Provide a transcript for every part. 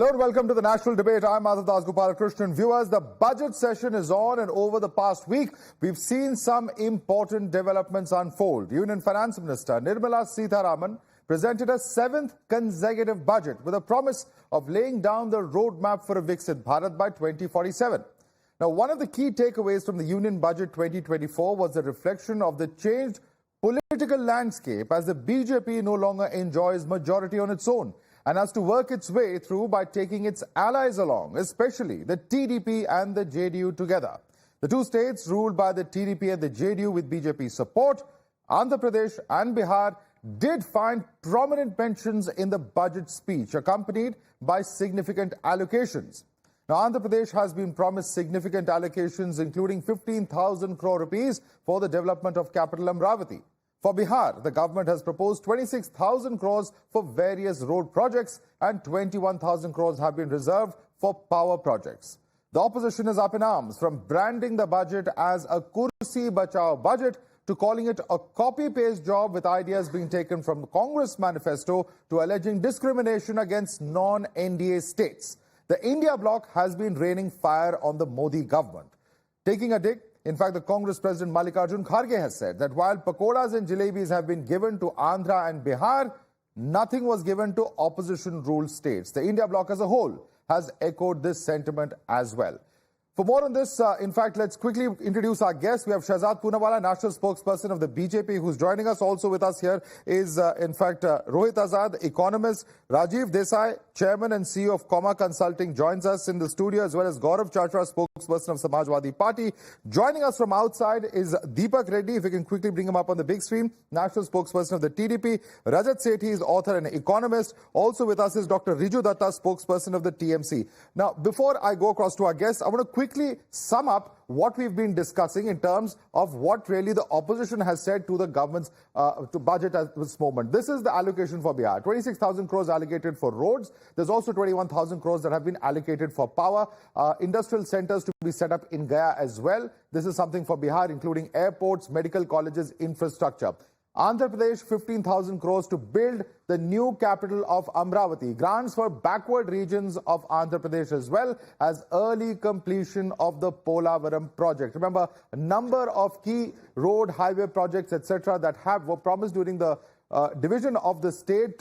Hello and welcome to the National Debate. I'm Madhavdas G. Viewers, the budget session is on, and over the past week, we've seen some important developments unfold. Union Finance Minister Nirmala Sitharaman presented a seventh consecutive budget with a promise of laying down the roadmap for a Viksit Bharat by 2047. Now, one of the key takeaways from the Union Budget 2024 was the reflection of the changed political landscape as the BJP no longer enjoys majority on its own and has to work its way through by taking its allies along, especially the TDP and the JDU together. The two states ruled by the TDP and the JDU with BJP support, Andhra Pradesh and Bihar, did find prominent mentions in the budget speech, accompanied by significant allocations. Now, Andhra Pradesh has been promised significant allocations, including 15,000 crore rupees for the development of capital Amravati. For Bihar, the government has proposed 26,000 crores for various road projects and 21,000 crores have been reserved for power projects. The opposition is up in arms, from branding the budget as a Kursi Bachao budget to calling it a copy-paste job with ideas being taken from the Congress manifesto to alleging discrimination against non-NDA states. The India bloc has been raining fire on the Modi government. Taking a dig, in fact, the Congress President Mallikarjun Kharge has said that while pakoras and jalebis have been given to Andhra and Bihar, nothing was given to opposition-ruled states. The India bloc as a whole has echoed this sentiment as well. For more on this, in fact, let's quickly introduce our guest. We have Shahzad Poonawala, national spokesperson of the BJP, who's joining us. Also with us here is, Rohit Azad, economist. Rajiv Desai, chairman and CEO of Comma Consulting, joins us in the studio, as well as Gaurav Chachra, spokesperson of Samajwadi Party. Joining us from outside is Deepak Reddy, if we can quickly bring him up on the big screen, national spokesperson of the TDP. Rajat Sethi is author and economist. Also with us is Dr. Riju Datta, spokesperson of the TMC. Now, before I go across to our guests, I want to quickly sum up what we've been discussing in terms of what really the opposition has said to the government's to budget at this moment. This is the allocation for Bihar. 26,000 crores allocated for roads. There's also 21,000 crores that have been allocated for power. Industrial centers to be set up in Gaya as well. This is something for Bihar, including airports, medical colleges, infrastructure. Andhra Pradesh, 15,000 crores to build the new capital of Amravati. Grants for backward regions of Andhra Pradesh, as well as early completion of the Polavaram project. Remember, a number of key road, highway projects, etc., that were promised during the division of the state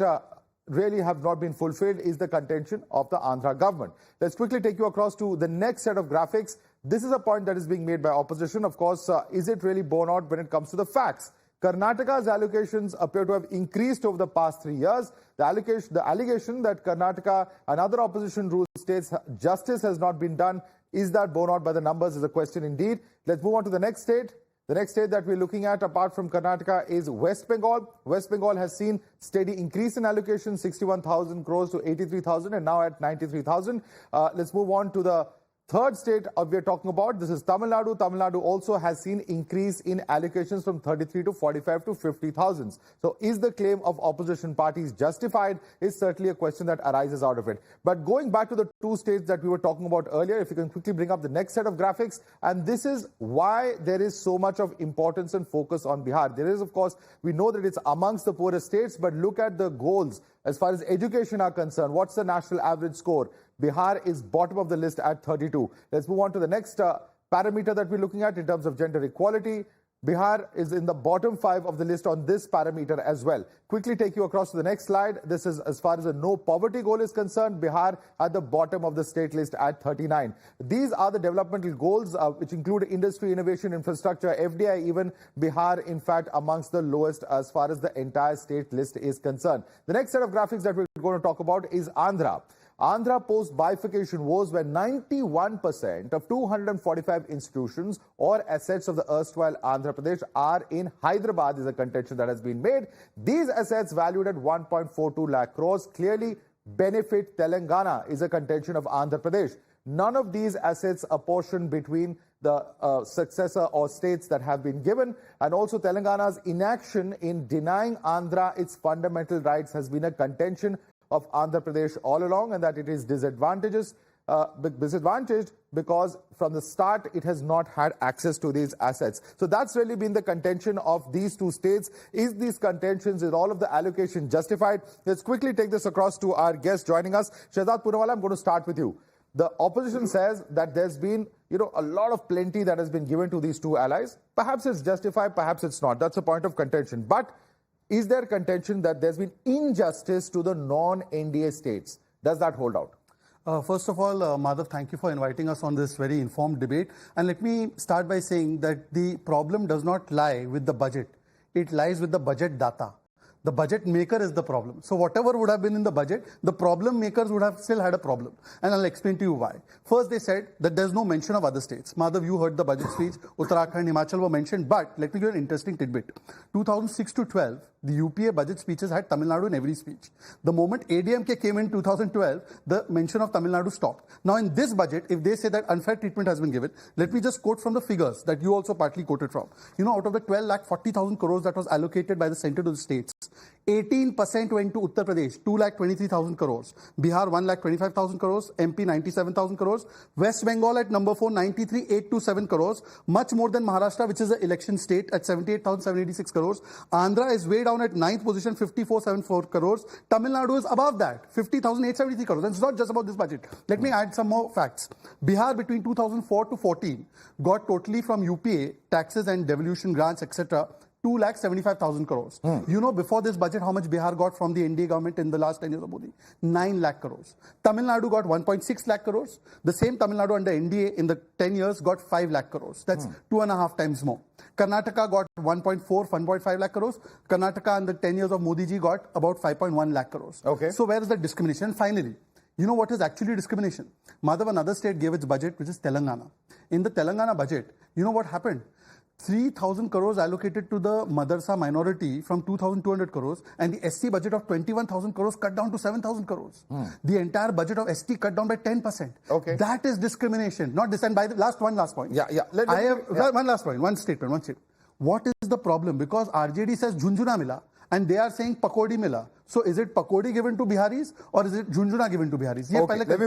really have not been fulfilled is the contention of the Andhra government. Let's quickly take you across to the next set of graphics. This is a point that is being made by opposition. Of course, is it really borne out when it comes to the facts? Karnataka's allocations appear to have increased over the past 3 years. The allegation that Karnataka and other opposition-ruled states justice has not been done, is that borne out by the numbers, is a question indeed. Let's move on to the next state. The next state that we're looking at, apart from Karnataka, is West Bengal. West Bengal has seen steady increase in allocation, 61,000 crores to 83,000 and now at 93,000. Let's move on to the third state we're talking about. This is Tamil Nadu. Tamil Nadu also has seen increase in allocations from 33 to 45 to 50,000. So is the claim of opposition parties justified is certainly a question that arises out of it. But going back to the two states that we were talking about earlier, if you can quickly bring up the next set of graphics, and this is why there is so much of importance and focus on Bihar. There is, of course, we know that it's amongst the poorest states, but look at the goals as far as education are concerned. What's the national average score? Bihar is bottom of the list at 32. Let's move on to the next parameter that we're looking at in terms of gender equality. Bihar is in the bottom 5 of the list on this parameter as well. Quickly take you across to the next slide. This is as far as the no poverty goal is concerned. Bihar at the bottom of the state list at 39. These are the developmental goals which include industry, innovation, infrastructure, FDI. Even Bihar, in fact, amongst the lowest as far as the entire state list is concerned. The next set of graphics that we're going to talk about is Andhra. Andhra post-bifurcation woes where 91% of 245 institutions or assets of the erstwhile Andhra Pradesh are in Hyderabad is a contention that has been made. These assets valued at 1.42 lakh crores clearly benefit Telangana is a contention of Andhra Pradesh. None of these assets apportioned between the successor or states that have been given, and also Telangana's inaction in denying Andhra its fundamental rights has been a contention of Andhra Pradesh all along, and that it is disadvantageous disadvantaged because from the start it has not had access to these assets. So that's really been the contention of these two states. Is these contentions, is all of the allocation justified? Let's quickly take this across to our guest joining us. Shehzad Poonawala, I'm going to start with you. The opposition says that there's been, a lot of plenty that has been given to these two allies. Perhaps it's justified, perhaps it's not. That's a point of contention. But is there contention that there's been injustice to the non-NDA states? Does that hold out? First of all, Madhav, thank you for inviting us on this very informed debate. And let me start by saying that the problem does not lie with the budget. It lies with the budget data. The budget maker is the problem. So whatever would have been in the budget, the problem makers would have still had a problem. And I'll explain to you why. First, they said that there's no mention of other states. Madhav, you heard the budget speech. Uttarakhand, Himachal were mentioned. But let me give you an interesting tidbit. 2006 to 12, the UPA budget speeches had Tamil Nadu in every speech. The moment ADMK came in 2012, the mention of Tamil Nadu stopped. Now in this budget, if they say that unfair treatment has been given, let me just quote from the figures that you also partly quoted from. Out of the 12,40,000 crores that was allocated by the center to the states, 18% went to Uttar Pradesh, 2,23,000 crores. Bihar, 1,25,000 crores. MP, 97,000 crores. West Bengal at number 4, 93,827 crores. Much more than Maharashtra, which is the election state, at 78,786 crores. Andhra is way down at 9th position, 54,74 crores. Tamil Nadu is above that, 50,873 crores. And it's not just about this budget. Let me add some more facts. Bihar, between 2004 to 14, got totally from UPA, taxes and devolution grants, etc., 2,75,000 crores. Before this budget, how much Bihar got from the NDA government in the last 10 years of Modi? 9 lakh crores. Tamil Nadu got 1.6 lakh crores. The same Tamil Nadu under NDA in the 10 years got 5 lakh crores. That's 2.5 times more. Karnataka got 1.4, 1.5 lakh crores. Karnataka in the 10 years of Modi ji got about 5.1 lakh crores. Okay. So where is the discrimination? Finally, what is actually discrimination? Madhav, another state gave its budget, which is Telangana. In the Telangana budget, what happened? 3,000 crores allocated to the Madarsa minority from 2,200 crores, and the SC budget of 21,000 crores cut down to 7,000 crores. The entire budget of ST cut down by 10%. Okay. That is discrimination, not dissent. By the last point. Yeah. One last point, one statement. What is the problem? Because RJD says Junjuna Mila, and they are saying Pakodi Mila. So is it Pakodi given to Biharis or is it Junjuna given to Biharis? Okay. Let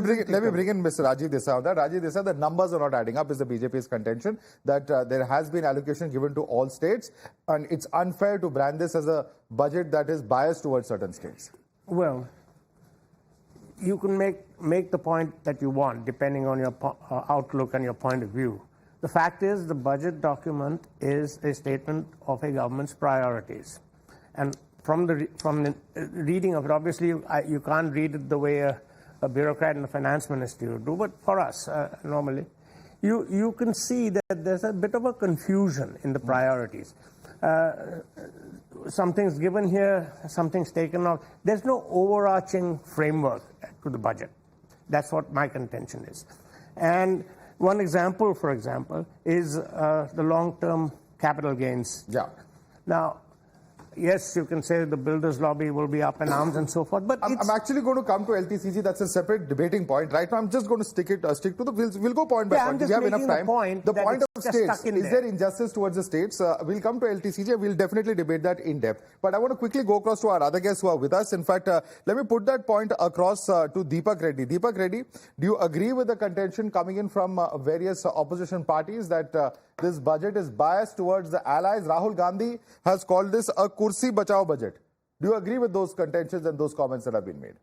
me bring in Mr. Rajiv Desai on that. Rajiv Desai, the numbers are not adding up is the BJP's contention that there has been allocation given to all states and it's unfair to brand this as a budget that is biased towards certain states. Well, you can make the point that you want depending on your outlook and your point of view. The fact is the budget document is a statement of a government's priorities. And from the reading of it, obviously you can't read it the way a bureaucrat and a finance minister would do, but for us, normally, you can see that there's a bit of a confusion in the priorities. Something's given here, something's taken out. There's no overarching framework to the budget. That's what my contention is. And one example, for example, is the long-term capital gains. Yeah. Now, yes, you can say the builders' lobby will be up in arms and so forth, but I'm actually going to come to LTCG. That's a separate debating point. Right now, I'm just going to stick to the. We'll go point by point. We have enough time. The point of states, is there injustice towards the states? We'll come to LTCG. We'll definitely debate that in depth. But I want to quickly go across to our other guests who are with us. In fact, let me put that point across to Deepak Reddy. Deepak Reddy, do you agree with the contention coming in from various opposition parties that this budget is biased towards the allies? Rahul Gandhi has called this a Kursi Bachao budget. Do you agree with those contentions and those comments that have been made?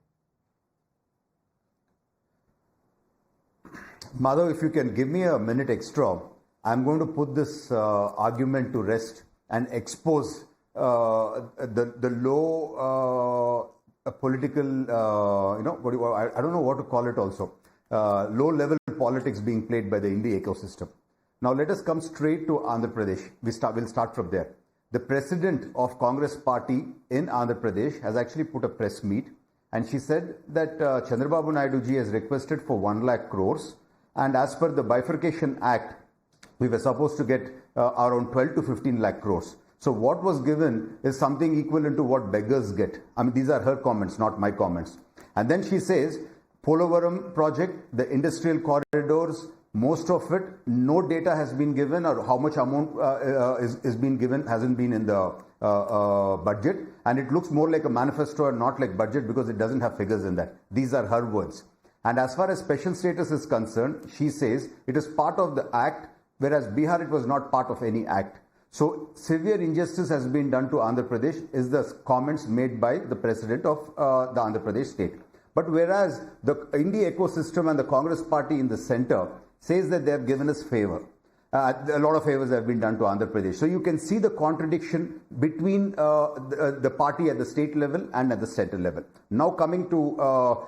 Madhav, if you can give me a minute extra, I'm going to put this argument to rest and expose the low political, I don't know what to call it also, low-level politics being played by the I.N.D.I.A ecosystem. Now let us come straight to Andhra Pradesh. We'll start from there. The president of Congress party in Andhra Pradesh has actually put a press meet, and she said that Chandrababu Naidu ji has requested for 1 lakh crores, and as per the Bifurcation Act, we were supposed to get around 12 to 15 lakh crores. So what was given is something equivalent to what beggars get. I mean, these are her comments, not my comments. And then she says, Polavaram project, the industrial corridors, most of it, no data has been given, or how much amount is being given hasn't been in the budget, and it looks more like a manifesto and not like budget because it doesn't have figures in that. These are her words. And as far as special status is concerned, she says it is part of the act, whereas Bihar, it was not part of any act. So severe injustice has been done to Andhra Pradesh is the comments made by the president of the Andhra Pradesh state. But whereas the I.N.D.I.A ecosystem and the Congress party in the center says that they have given us favor. A lot of favors have been done to Andhra Pradesh. So you can see the contradiction between the party at the state level and at the center level. Now coming to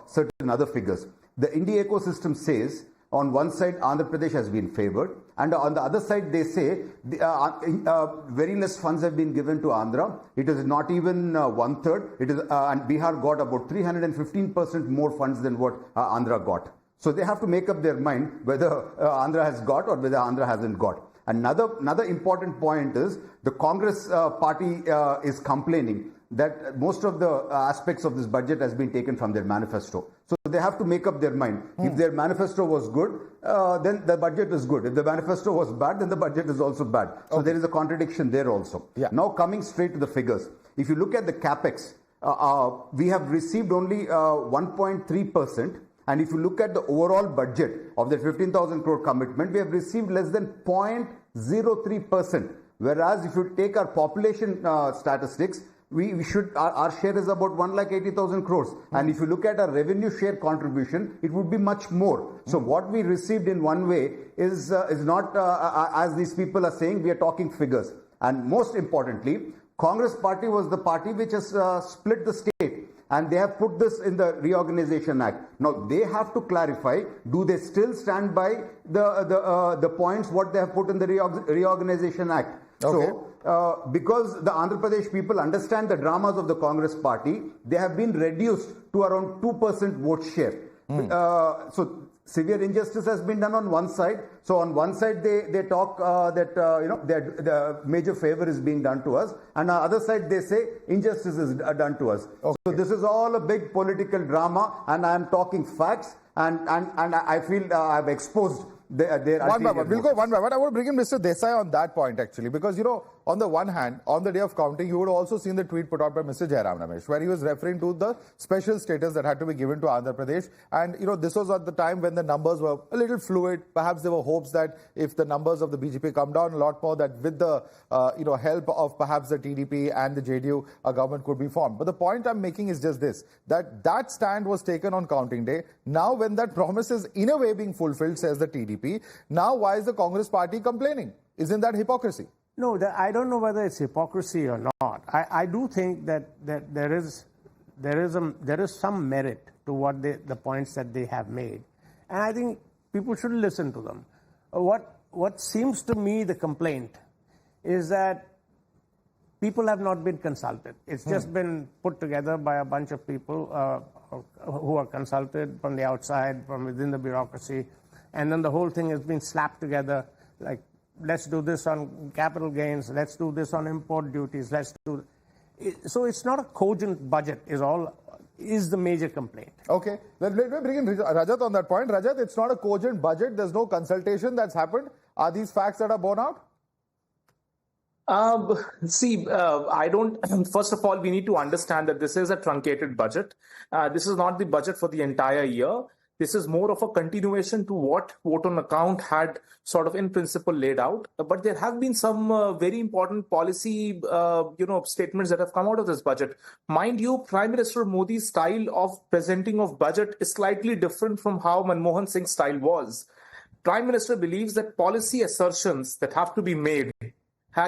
certain other figures. The I.N.D.I.A ecosystem says on one side Andhra Pradesh has been favored, and on the other side they say very less funds have been given to Andhra. It is not even one third. It is and Bihar got about 315% more funds than what Andhra got. So they have to make up their mind whether Andhra has got or whether Andhra hasn't got. Another important point is the Congress party is complaining that most of the aspects of this budget has been taken from their manifesto. So they have to make up their mind. If their manifesto was good, then the budget is good. If the manifesto was bad, then the budget is also bad. So there is a contradiction there also. Yeah. Now coming straight to the figures. If you look at the capex, we have received only 1.3%. And if you look at the overall budget of the 15,000 crore commitment, we have received less than 0.03%. Whereas if you take our population statistics, we should our share is about 1,80,000 crores. And if you look at our revenue share contribution, it would be much more. So what we received in one way is not as these people are saying. We are talking figures. And most importantly, Congress party was the party which has split the state. And they have put this in the Reorganization Act. Now they have to clarify: do they still stand by the points what they have put in the Reorganization Act? Okay. So because the Andhra Pradesh people understand the dramas of the Congress party, they have been reduced to around 2% vote share. So severe injustice has been done on one side. So on one side they talk that the major favor is being done to us, and on the other side they say injustice is done to us. Okay. So this is all a big political drama, and I am talking facts, and I feel I have exposed their one by one. We'll go one by one. I want to bring in Mr. Desai on that point actually, because on the one hand, on the day of counting, you would also seen the tweet put out by Mr. Jairam Ramesh, where he was referring to the special status that had to be given to Andhra Pradesh. And this was at the time when the numbers were a little fluid. Perhaps there were hopes that if the numbers of the BJP come down a lot more, that with the help of perhaps the TDP and the JDU, a government could be formed. But the point I'm making is just this: that stand was taken on counting day. Now, when that promise is in a way being fulfilled, says the TDP, now why is the Congress party complaining? Isn't that hypocrisy? No, I don't know whether it's hypocrisy or not. I do think that there is some merit to what the points that they have made, and I think people should listen to them. What seems to me the complaint is that people have not been consulted. It's just been put together by a bunch of people who are consulted from the outside, from within the bureaucracy, and then the whole thing has been slapped together like, let's do this on capital gains, let's do this on import duties, so it's not a cogent budget is the major complaint. Okay, let me bring in Rajat on that point. Rajat, it's not a cogent budget, there's no consultation that's happened. Are these facts that are borne out? I don't. First of all, we need to understand that this is a truncated budget. This is not the budget for the entire year. This is more of a continuation to what vote on account had sort of in principle laid out. But there have been some very important policy, statements that have come out of this budget. Mind you, Prime Minister Modi's style of presenting of budget is slightly different from how Manmohan Singh's style was. Prime Minister believes that policy assertions that have to be made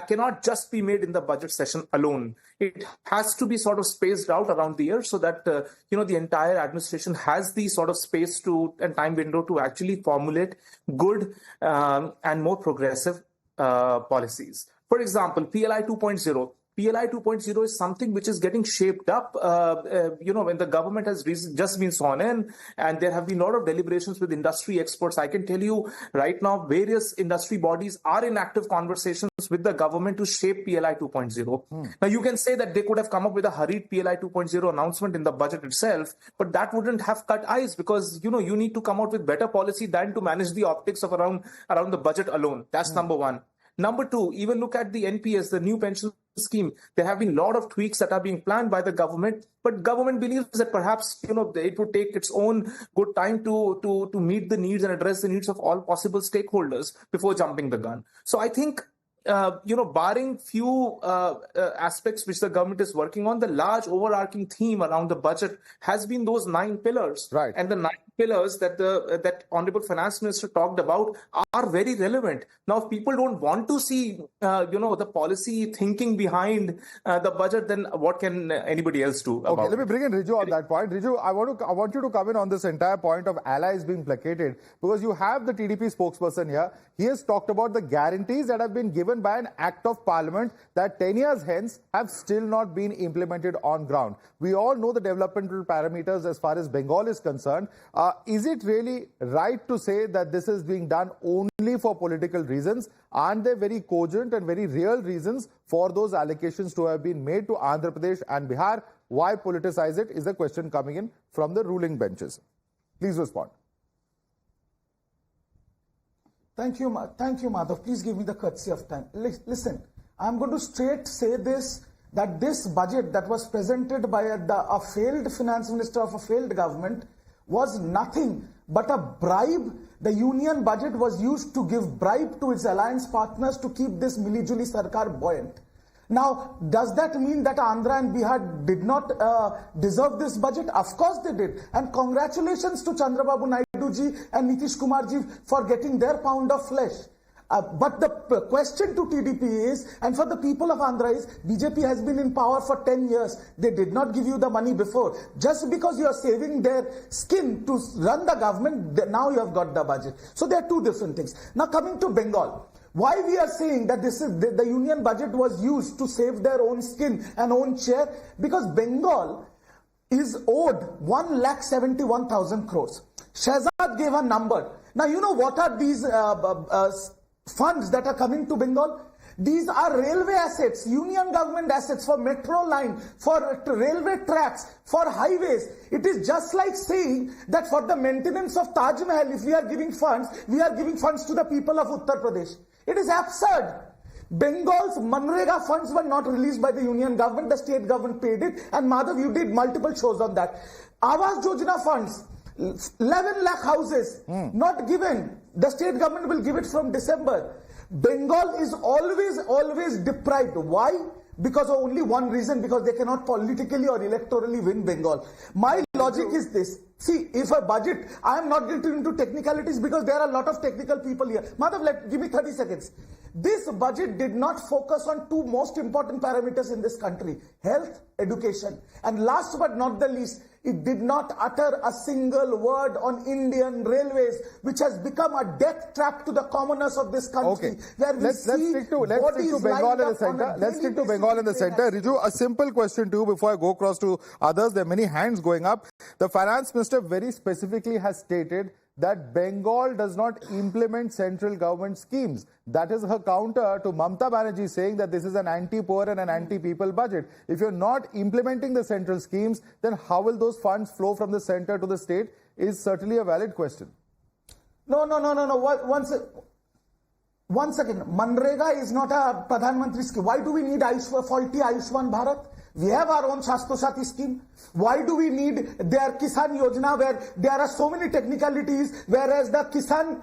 cannot just be made in the budget session alone. It has to be sort of spaced out around the year so that, the entire administration has the sort of space and time window to actually formulate good and more progressive policies. For example, PLI 2.0. PLI 2.0 is something which is getting shaped up, when the government has just been sworn in, and there have been a lot of deliberations with industry experts. I can tell you right now, various industry bodies are in active conversations with the government to shape PLI 2.0. Now, you can say that they could have come up with a hurried PLI 2.0 announcement in the budget itself, but that wouldn't have cut eyes because, you need to come out with better policy than to manage the optics of around the budget alone. That's number one. Number two, even look at the NPS, the new pension scheme. There have been a lot of tweaks that are being planned by the government, but government believes that perhaps it would take its own good time to meet the needs and address the needs of all possible stakeholders before jumping the gun. So I think barring few aspects which the government is working on, the large overarching theme around the budget has been those 9 pillars. Right. And the 9 pillars that Honorable Finance Minister talked about are very relevant. Now, if people don't want to see, the policy thinking behind the budget, then what can anybody else do about Okay, let me it? bring in Riju on that point. Riju, I want you to come in on this entire point of allies being placated, because you have the TDP spokesperson here. He has talked about the guarantees that have been given by an act of parliament that 10 years hence have still not been implemented on ground. We all know the developmental parameters as far as Bengal is concerned. Is it really right to say that this is being done only for political reasons? Aren't there very cogent and very real reasons for those allocations to have been made to Andhra Pradesh and Bihar? Why politicize it is a question coming in from the ruling benches. Please respond. Thank you, Madhav. Please give me the courtesy of time. Listen, I'm going to straight say this, that this budget that was presented by a failed finance minister of a failed government was nothing but a bribe. The union budget was used to give bribe to its alliance partners to keep this Mili-Juli Sarkar buoyant. Now, does that mean that Andhra and Bihar did not deserve this budget? Of course they did. And congratulations to Chandrababu Naidu ji and Nitish Kumar ji for getting their pound of flesh. But the question to TDP is, and for the people of Andhra is, BJP has been in power for 10 years. They did not give you the money before. Just because you are saving their skin to run the government, now you have got the budget. So there are two different things. Now coming to Bengal. Why we are saying that this is the union budget was used to save their own skin and own chair? Because Bengal is owed 1,71,000 crores. Shahzad gave a number. Now you know what are these funds that are coming to Bengal? These are railway assets, union government assets for metro line, for railway tracks, for highways. It is just like saying that for the maintenance of Taj Mahal, if we are giving funds to the people of Uttar Pradesh. It is absurd. Bengal's Manrega funds were not released by the union government, the state government paid it, and Madhav, you did multiple shows on that. Awas Yojana funds, 11 lakh houses, not given. The state government will give it from December. Bengal is always deprived. Why? Because of only one reason, because they cannot politically or electorally win Bengal. My logic is this. See, if a budget, I am not getting into technicalities because there are a lot of technical people here. Madhav, give me 30 seconds. This budget did not focus on two most important parameters in this country, health, education. And last but not the least, it did not utter a single word on Indian railways, which has become a death trap to the commoners of this country. Okay. Where Let's stick to Bengal in the center. Let's stick to Bengal in the center. Riju, a simple question to you before I go across to others. There are many hands going up. The finance minister very specifically has stated that Bengal does not implement central government schemes. That is her counter to Mamata Banerjee saying that this is an anti-poor and an anti-people budget. If you're not implementing the central schemes, then how will those funds flow from the center to the state is certainly a valid question. No. One second. Manrega is not a Pradhan Mantri scheme. Why do we need faulty Ayushman Bharat? We have our own Shastro Sati scheme. Why do we need their Kisan Yojana, where there are so many technicalities, whereas the Kisan,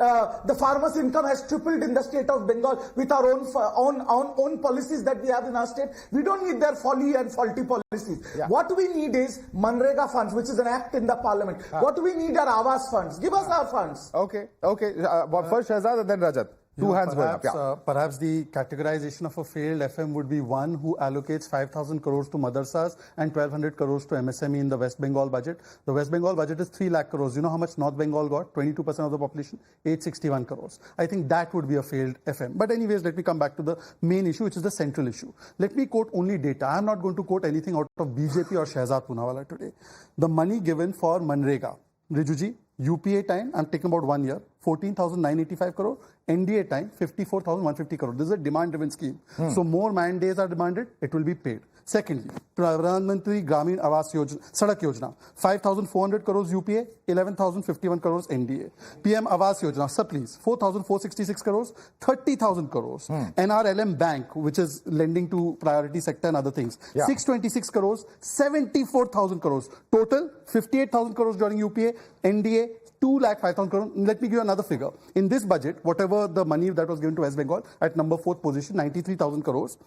the farmers' income has tripled in the state of Bengal with our own policies that we have in our state? We don't need their folly and faulty policies. Yeah. What we need is Manrega funds, which is an act in the parliament. What we need are Awas funds. Give us our funds. Okay. First Shahzad and then Rajat. Two hands going up. Yeah. Perhaps the categorization of a failed FM would be one who allocates 5,000 crores to madrasas and 1,200 crores to MSME in the West Bengal budget. The West Bengal budget is 3 lakh crores. You know how much North Bengal got? 22% of the population, 861 crores. I think that would be a failed FM. But anyways, let me come back to the main issue, which is the central issue. Let me quote only data. I'm not going to quote anything out of BJP or Shahzad Poonawala today. The money given for Manrega, Rijuji, UPA time, I'm taking about 1 year, 14,985 crore. NDA time, 54,150 crore. This is a demand-driven scheme. So more man days are demanded, it will be paid. Secondly, Pradhan Mantri Gramin Awas Yojana, Sadak Yojana, 5,400 crores UPA, 11,051 crores NDA. PM Awas Yojana, please, 4,466 crores, 30,000 crores. NRLM Bank, which is lending to priority sector and other things, 626 crores, 74,000 crores. Total, 58,000 crores during UPA, NDA, 2,05,000 crores. Let me give you another figure. In this budget, whatever the money that was given to West Bengal at number 4th position, 93,000 crores.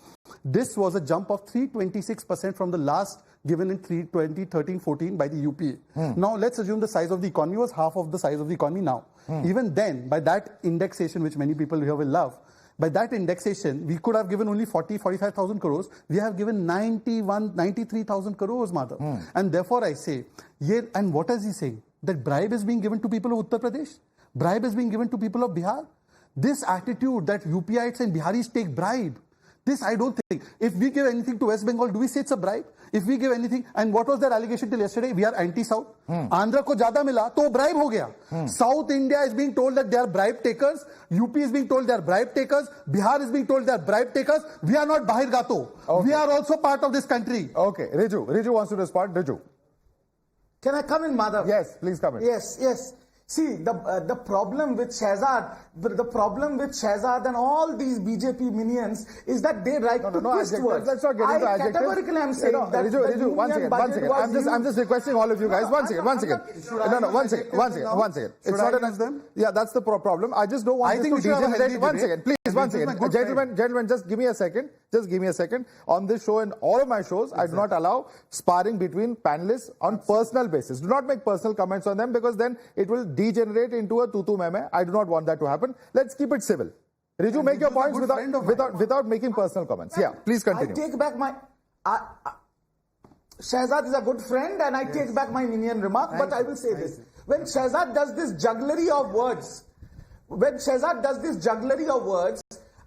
This was a jump of 326% from the last given in 2013-14 by the UPA. Now, let's assume the size of the economy was half of the size of the economy now. Even then, by that indexation, which many people here will love, by that indexation, we could have given only 45,000 crores. We have given 93,000 crores, Madhav. And therefore, I say, and what is he saying? That bribe is being given to people of Uttar Pradesh? Bribe is being given to people of Bihar? This attitude that UPIites and Biharis take bribe, this I don't think. If we give anything to West Bengal, do we say it's a bribe? If we give anything, and what was their allegation till yesterday? We are anti-South. Andhra ko jada mila, to bribe ho gaya. South India is being told that they are bribe takers. UP is being told they are bribe takers. Bihar is being told they are bribe takers. We are not bahir gato. Okay. We are also part of this country. Okay, Riju wants to respond. Riju. Can I come in, Madhav? Yes, please come in. Yes. See, the problem with Shehzad, and all these BJP minions is that they like to twist words. Let's not get into adjectives. Categorically am saying that Riju, one second. I'm just requesting all of you guys. One second. One second. It's not enough. Yeah, that's the problem. I just don't want this to degenerate. One second, please. One second. Gentlemen, just give me a second. On this show and all of my shows, I do not allow sparring between panelists on personal basis. Do not make personal comments on them, because then it will degenerate into a tutu meme. I do not want that to happen. Let's keep it civil. Riju, make your points without making personal comments. Yeah, please continue. I take back my... Shehzad is a good friend, and I take back my minion remark, but I will say this. When Shehzad does this jugglery of words,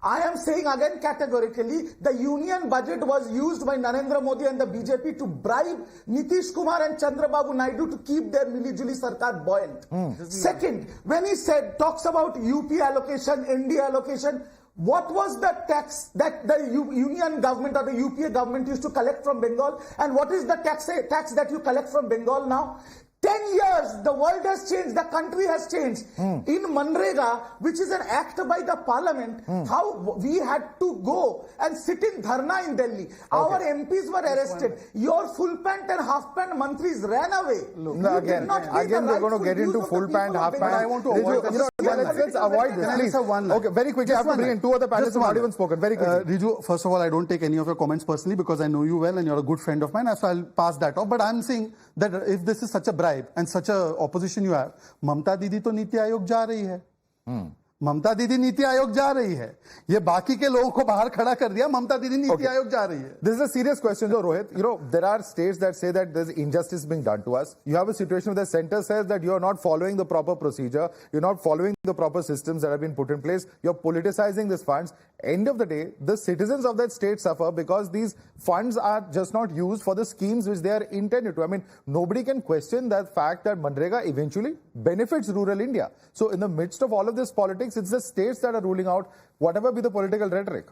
I am saying again categorically, the union budget was used by Narendra Modi and the BJP to bribe Nitish Kumar and Chandrababu Naidu to keep their Mili-Juli Sarkar buoyant. Second, when he talks about UP allocation, NDA allocation, what was the tax that the union government or the UPA government used to collect from Bengal? And what is the tax that you collect from Bengal now? 10 years, the world has changed, the country has changed. In Manrega, which is an act by the parliament, how we had to go and sit in dharna in Delhi. Our MPs were arrested. Your full pant and half pant mantris ran away. Again, we're going to get into full pant, half pant. I want to avoid let's avoid this, please. Okay, very quickly, I have to bring in two other panelists who have not even spoken. Very quickly. Riju, first of all, I don't take any of your comments personally, because I know you well and you're a good friend of mine, so I'll pass that off. But I'm saying that if this is such a bribe and such a opposition you have, Mamta Didi to Niti Aayog ja rahi hai. ममता दीदी नीति आयोग जा रही है, ये बाकी के लोगों को बाहर खड़ा कर दिया, ममता दीदी नीति आयोग जा रही है. This is a serious question though, Rohit. You know, there are states that say that there's injustice being done to us. You have a situation where the center says that you're not following the proper procedure, you're not following the proper systems that have been put in place, you're politicizing these funds. End of the day, the citizens of that state suffer because these funds are just not used for the schemes which they are intended to. I mean, nobody can question that fact that Manrega eventually benefits rural India. So in the midst of all of this politics, it's the states that are ruling out whatever be the political rhetoric.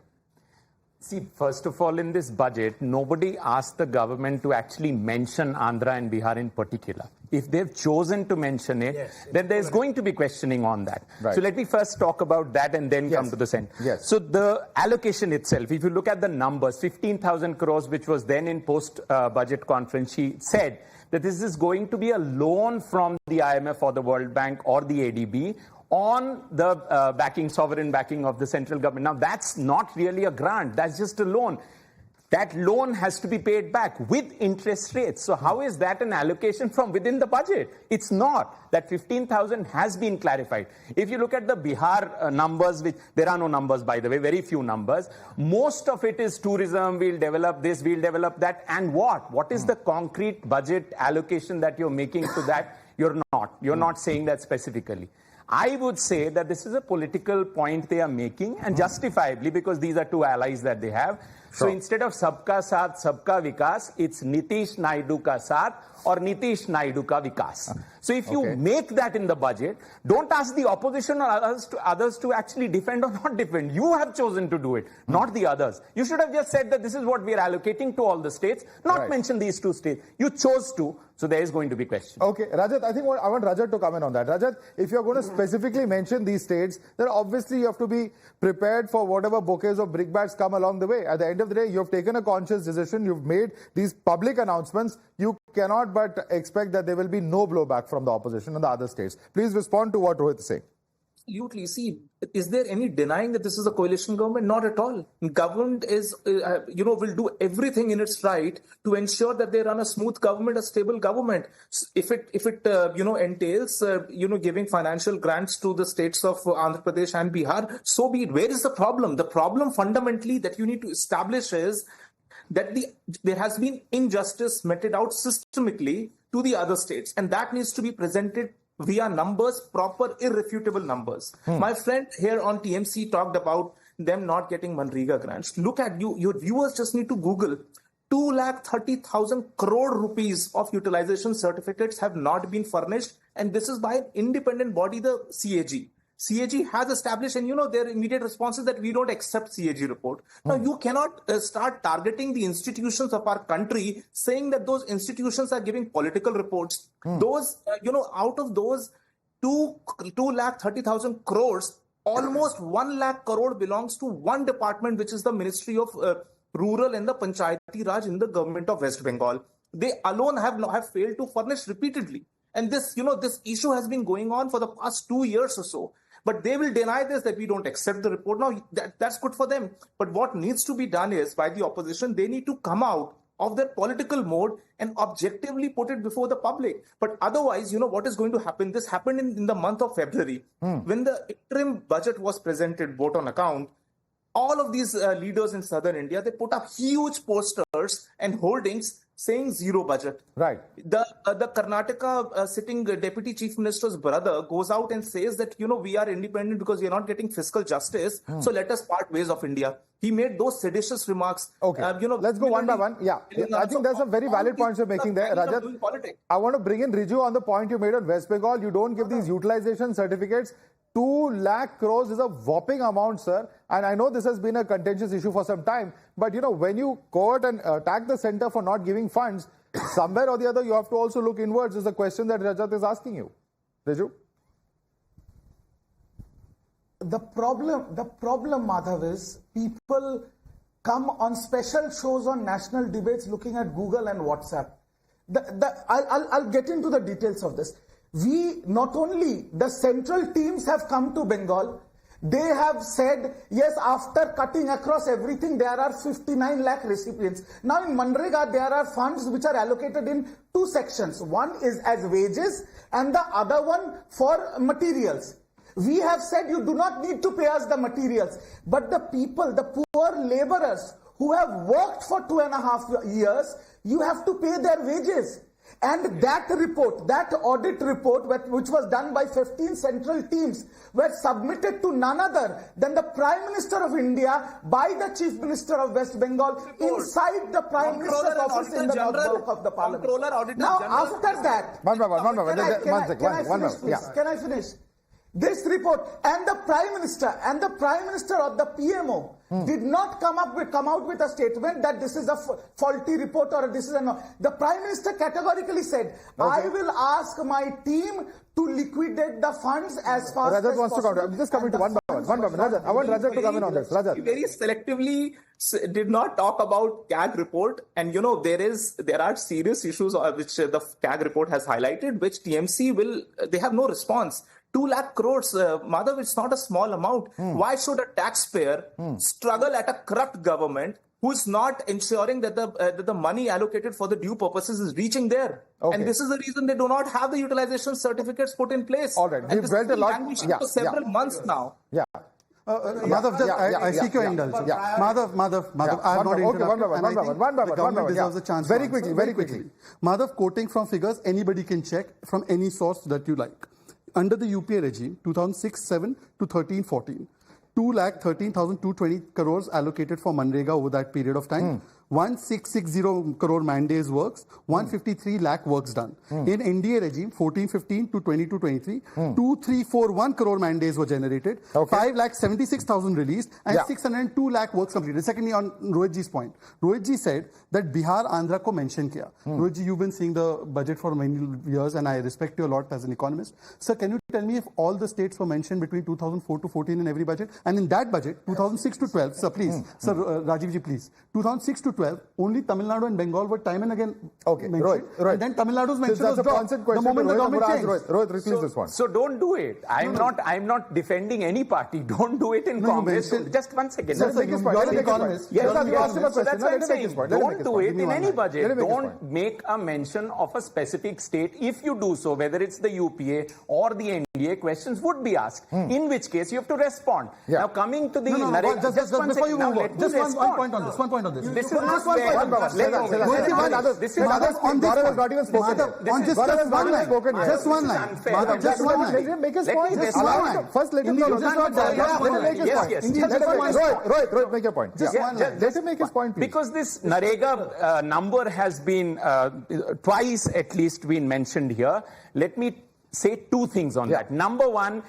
See, first of all, in this budget, nobody asked the government to actually mention Andhra and Bihar in particular. If they've chosen to mention it, then there's going to be questioning on that. Right. So let me first talk about that and then come to the center. So the allocation itself, if you look at the numbers, 15,000 crores, which was then in post-budget conference, she said that this is going to be a loan from the IMF or the World Bank or the ADB on the sovereign backing of the central government. Now, that's not really a grant. That's just a loan. That loan has to be paid back with interest rates. So how is that an allocation from within the budget? It's not. That 15,000 has been clarified. If you look at the Bihar numbers, which there are no numbers, by the way, very few numbers. Most of it is tourism, we'll develop this, we'll develop that. And what? What is the concrete budget allocation that you're making to that? You're not. You're not saying that specifically. I would say that this is a political point they are making, and justifiably, because these are two allies that they have. So instead of Sabka Saath, Sabka Vikas, it's Nitish Naidu ka Saath or Nitish Naidu ka Vikas. So if you make that in the budget, don't ask the opposition or others to actually defend or not defend. You have chosen to do it, not the others. You should have just said that this is what we are allocating to all the states, not mention these two states. You chose to, so there is going to be question. Okay, Rajat, I think I want Rajat to comment on that. Rajat, if you're going to specifically mention these states, then obviously you have to be prepared for whatever bouquets or brickbats come along the way. At the end of the day, you've taken a conscious decision. You've made these public announcements. You cannot but expect that there will be no blowback from the opposition and the other states. Please respond to what Rohit is saying. Absolutely. See, is there any denying that this is a coalition government? Not at all. Government is, will do everything in its right to ensure that they run a smooth government, a stable government. If it entails, giving financial grants to the states of Andhra Pradesh and Bihar, so be it. Where is the problem? The problem fundamentally that you need to establish is that there has been injustice meted out systemically to the other states, and that needs to be presented via numbers, proper, irrefutable numbers. My friend here on TMC talked about them not getting Manrega grants. Look at your viewers just need to Google 2,30,000 crore rupees of utilization certificates have not been furnished, and this is by an independent body, the CAG. CAG has established, and their immediate response is that we don't accept CAG report. Now, you cannot start targeting the institutions of our country, saying that those institutions are giving political reports. Those, out of those 2,30,000 crores, almost 1 lakh crore belongs to one department, which is the Ministry of Rural and the Panchayati Raj in the government of West Bengal. They alone have failed to furnish repeatedly. And this issue has been going on for the past 2 years or so. But they will deny this, that we don't accept the report. Now, that's good for them. But what needs to be done is, by the opposition, they need to come out of their political mode and objectively put it before the public. But otherwise, what is going to happen? This happened in the month of February. When the interim budget was presented, vote on account, all of these leaders in southern India, they put up huge posters and holdings saying zero budget. Right. The Karnataka sitting deputy chief minister's brother goes out and says that, we are independent because we are not getting fiscal justice. So let us part ways of India. He made those seditious remarks. Okay. Let's go one by one. Yeah. I think there's some very valid points you're making there, Rajat. I want to bring in Riju on the point you made on West Bengal. You don't give these utilization certificates. 2 lakh crores is a whopping amount, sir. And I know this has been a contentious issue for some time. But, when you go out and attack the center for not giving funds, somewhere or the other, you have to also look inwards, is the question that Rajat is asking you. Riju? The problem, Madhav, is people come on special shows on national debates looking at Google and WhatsApp. I'll get into the details of this. Not only the central teams have come to Bengal, they have said, yes, after cutting across everything, there are 59 lakh recipients. Now in Manrega, there are funds which are allocated in 2 sections. One is as wages and the other one for materials. We have said you do not need to pay us the materials, but the people, the poor laborers who have worked for 2.5 years, you have to pay their wages. And that report, that audit report, which was done by 15 central teams, were submitted to none other than the Prime Minister of India by the Chief Minister of West Bengal inside the Prime Minister's office in the North Block of the Parliament. Now, after that, can I finish? This report and the Prime Minister of the PMO did not come out with a statement that this is a faulty report or this is the Prime Minister categorically said, I will ask my team to liquidate the funds as fast as possible. I'm just coming to one by one. Rajat, I want Rajat to come in on this. Rajat. He very selectively did not talk about CAG report, and there are serious issues which the CAG report has highlighted, which TMC they have no response. 2 lakh crores, Madhav, it's not a small amount. Why should a taxpayer struggle at a corrupt government who's not ensuring that the money allocated for the due purposes is reaching there? Okay. And this is the reason they do not have the utilization certificates put in place. All right, we've dwelt a lot for several months now. Yeah. Madhav, I seek your indulgence. Madhav, I have not interrupted. One by one. Deserves a chance. Very quickly. Madhav, quoting from figures, anybody can check from any source that you like. Under the UPA regime, 2006-7 to 13-14, 2,13,220 crores allocated for Manrega over that period of time. 1,660 crore man days works, 153 lakh works done. In NDA regime, 14-15 to 22-23, 2,341 crore man days were generated, 5,76,000 released, and 602 lakh works completed. Secondly, on Rohit Ji's point, Rohit Ji said that Bihar, Andhra ko mention kiya. Rohit Ji, you've been seeing the budget for many years, and I respect you a lot as an economist. Sir, can you tell me if all the states were mentioned between 2004 to 14 in every budget? And in that budget, 2006 to 12, sir, please, sir, Rajiv Ji, please, 2006 to 12, only Tamil Nadu and Bengal were time and again mentioned. Right. And then Tamil Nadu's mention was dropped the moment the government changed. Rohit, please this one. So don't do it. I'm not defending any party. Don't do it in Congress. Just one second. Sir, you're an economist. Yes, So that's what I'm saying. Don't do it in any budget. Don't make a mention of a specific state. If you do so, whether it's the UPA or the NDA, questions would be asked. In which case, you have to respond. Now, coming to the just before you move on, just one point on this. One point on this. This is not fair. This is not even spoken. On just one line. Just one line. Just one line. Let him make his point. First, let him make his point. Rohit, make your point. Let him make his point, please. Because this Narega number has been twice at least been mentioned here. Let me say two things on that. Number one,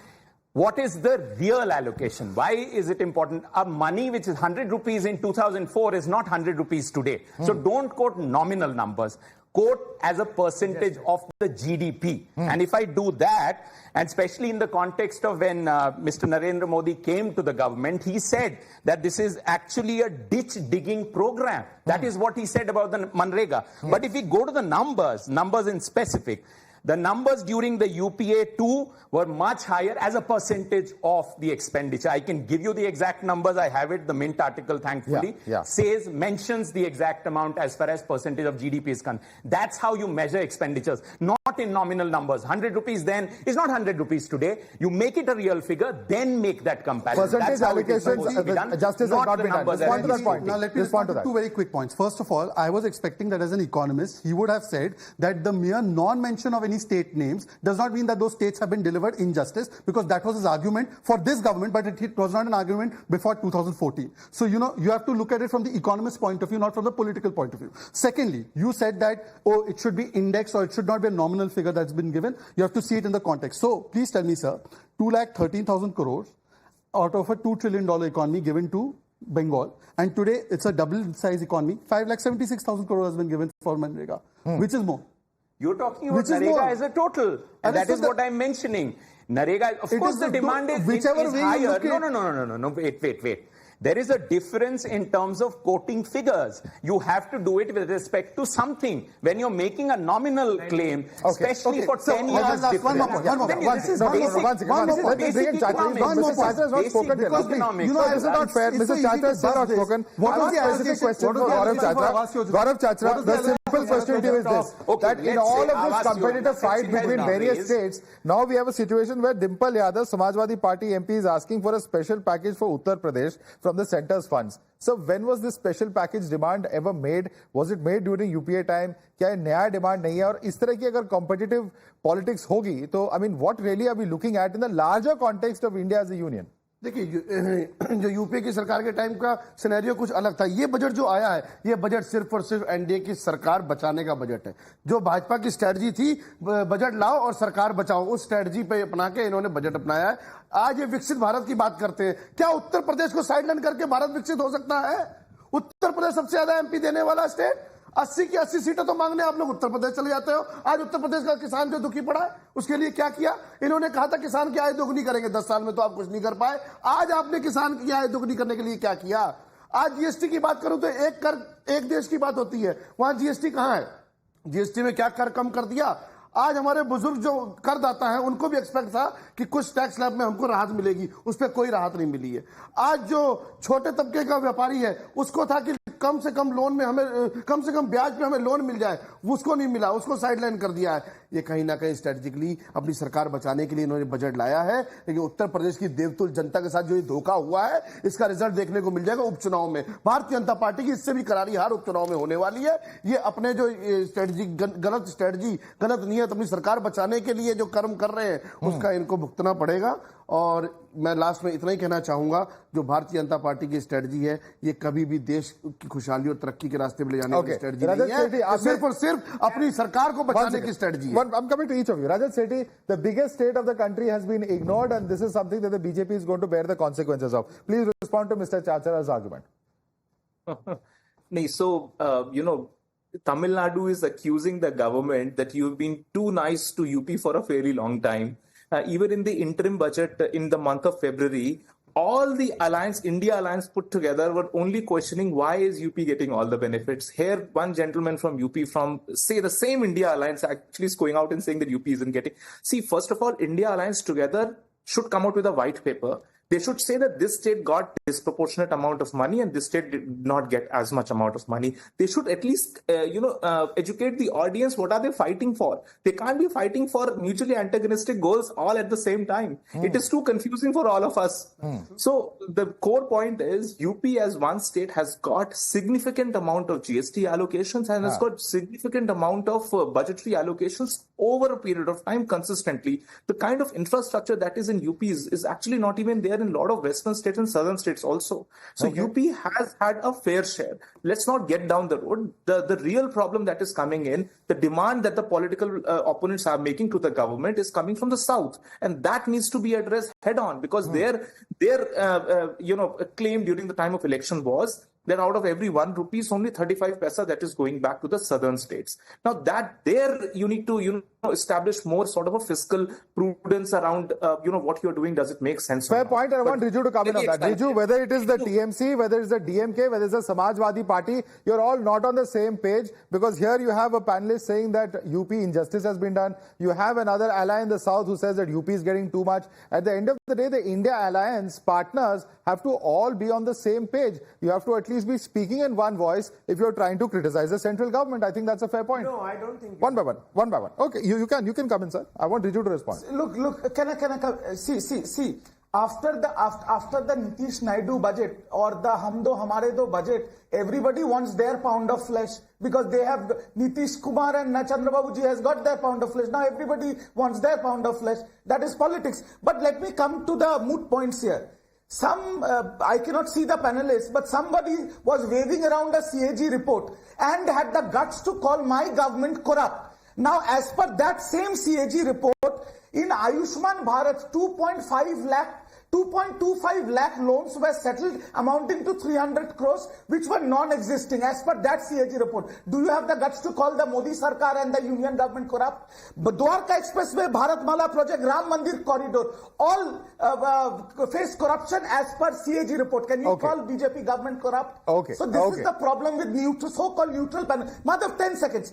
what is the real allocation? Why is it important? Money which is 100 rupees in 2004 is not 100 rupees today. So don't quote nominal numbers. Quote as a percentage of the GDP. And if I do that, and especially in the context of when Mr. Narendra Modi came to the government, he said that this is actually a ditch digging program. That is what he said about the Manrega. But if we go to the numbers in specific, the numbers during the UPA-2 were much higher as a percentage of the expenditure. I can give you the exact numbers. I have it. The Mint article, thankfully, mentions the exact amount as far as percentage of GDP is concerned. That's how you measure expenditures, not in nominal numbers. 100 rupees then is not 100 rupees today. You make it a real figure, then make that comparison. Percentage allocations, justice has not been done. Respond to that point. Now, let me respond to two very quick points. First of all, I was expecting that as an economist, he would have said that the mere non-mention of any state names does not mean that those states have been delivered injustice, because that was his argument for this government, but it was not an argument before 2014. So, you have to look at it from the economist point of view, not from the political point of view. Secondly, you said that, it should be indexed or it should not be a nominal figure that's been given. You have to see it in the context. So, please tell me, sir, 2,13,000 crores out of a $2 trillion economy given to Bengal, and today it's a double-size economy, 5,76,000 crores has been given for Manrega. Which is more? You're talking about Narega as a total. And that is what I'm mentioning. Narega, of course, the demand is higher. No. Wait. There is a difference in terms of quoting figures. You have to do it with respect to something. When you're making a nominal claim, especially for 10 years. One more point. This is basic economics. This is not fair. Mr. Chatra has not spoken. What was the specific question for Gaurav Chatra? Gaurav Chatra, the simple question to you is this. That in all of this competitive fight between various states, now we have a situation where Dimple Yadav, Samajwadi Party MP, is asking for a special package for Uttar Pradesh from the centre's funds. So when was this special package demand ever made? Was it made during UPA time? क्या ये नया demand नहीं है? और इस तरह की अगर कॉम्पिटिटिव पॉलिटिक्स होगी तो I mean what really are we looking at in the larger context of India as a union? देखिए, जो यूपीए की सरकार के टाइम का सिनेरियो कुछ अलग था. ये बजट जो आया है, ये बजट सिर्फ और सिर्फ एनडीए की सरकार बचाने का बजट है. जो भाजपा की स्ट्रेटजी थी, बजट लाओ और सरकार बचाओ, उस स्ट्रेटजी पे अपना के इन्होंने बजट अपनाया है. आज ये विकसित भारत की बात करते हैं. क्या उत्तर प्रदेश को साइडलाइन करके भारत विकसित हो सकता है? उत्तर प्रदेश सबसे ज्यादा एमपी देने वाला स्टेट. 80 की 80 सीटें तो मांगने आप लोग उत्तर प्रदेश चले जाते हो. आज उत्तर प्रदेश का किसान जो दुखी पड़ा है, उसके लिए क्या किया? इन्होंने कहा था किसान की आय दोगुनी करेंगे 10 साल में, तो आप कुछ नहीं कर पाए. आज आपने किसान की आय दोगुनी करने के लिए क्या किया? आज जीएसटी की बात करूं तो एक कर एक देश की बात होती है. वहां जीएसटी कहां है? जीएसटी में क्या कर कम कर दिया? आज हमारे बुजुर्ग जो करदाता है, उनको भी एक्सपेक्ट था कि कुछ टैक्स स्लैब में हमको राहत मिलेगी, उस पर कोई राहत नहीं मिली है. आज जो छोटे तबके का व्यापारी है, उसको था कि कम से कम लोन में हमें, कम से कम ब्याज पे हमें लोन मिल जाए, उसको नहीं मिला, उसको साइडलाइन कर दिया है. ये कहीं ना कहीं स्ट्रेटेजिकली अपनी सरकार बचाने के लिए इन्होंने बजट लाया है. लेकिन उत्तर प्रदेश की देवतुल जनता के साथ जो ये धोखा हुआ है, इसका रिजल्ट देखने को मिल जाएगा उपचुनाव में. भारतीय जनता पार्टी की इससे भी करारी हार उपचुनाव में होने वाली है. ये अपने जो स्ट्रेटजी, गलत स्ट्रेटजी, गलत नीयत असलियत अपनी सरकार बचाने के लिए जो कर्म कर रहे हैं उसका इनको भुगतना पड़ेगा। और मैं लास्ट में इतना ही कहना चाहूंगा, जो भारतीय जनता पार्टी की स्ट्रेटजी है ये कभी भी देश की खुशहाली और तरक्की के रास्ते में ले जाने की स्ट्रेटजी नहीं है, सिर्फ और सिर्फ अपनी सरकार को बचाने की स्ट्रेटजी है। I'm coming to each of you. Rajat Sethi, the biggest state of the country has been ignored, and this is something that the BJP is going to bear the consequences of. Please respond to Mr. Chachara's argument. No, so, Tamil Nadu is accusing the government that you've been too nice to UP for a very long time. Even in the interim budget in the month of February, all the India alliance put together were only questioning why is UP getting all the benefits. Here, one gentleman from UP from, say, the same India alliance actually is going out and saying that UP isn't getting. See, first of all, India alliance together should come out with a white paper. They should say that this state got disproportionate amount of money and this state did not get as much amount of money. They should at least, educate the audience. What are they fighting for? They can't be fighting for mutually antagonistic goals all at the same time. It is too confusing for all of us. So the core point is UP as one state has got significant amount of GST allocations and has got significant amount of budgetary allocations over a period of time consistently. The kind of infrastructure that is in UP is actually not even there in a lot of western states and southern states also. So UP has had a fair share. Let's not get down the road. The real problem that is coming in, the demand that the political opponents are making to the government is coming from the south, and that needs to be addressed head on, because their claim during the time of election was that out of every 1 rupee, only 35 paisa that is going back to the southern states. Now that there you need to establish more sort of a fiscal prudence around what you're doing. Does it make sense? Fair point, and I want Riju to come in on that. Riju, whether it is the TMC, whether it's the DMK, whether it's the Samajwadi Party, you're all not on the same page, because here you have a panelist saying that UP injustice has been done. You have another ally in the south who says that UP is getting too much. At the end of the day, the India alliance partners have to all be on the same page. You have to at least be speaking in one voice if you're trying to criticize the central government. I think that's a fair point. No, I don't think. One by one. Okay, you can come in, sir. I want Riju to respond. Look, can I come? See. After the Nitish Naidu budget or the Hum Do Hamare Do budget, everybody wants their pound of flesh, because they have Nitish Kumar and Chandrababu ji has got their pound of flesh. Now everybody wants their pound of flesh. That is politics. But let me come to the moot points here. I cannot see the panelists, but somebody was waving around a CAG report and had the guts to call my government corrupt. Now, as per that same CAG report, in Ayushman Bharat, 2.25 lakh loans were settled amounting to 300 crores, which were non-existing as per that CAG report. Do you have the guts to call the Modi Sarkar and the union government corrupt? But Dwarka Expressway, Bharatmala project, Ram Mandir corridor, all face corruption as per CAG report. Can you call BJP government corrupt? Okay. So this is the problem with so-called neutral panel. Madhav, 10 seconds.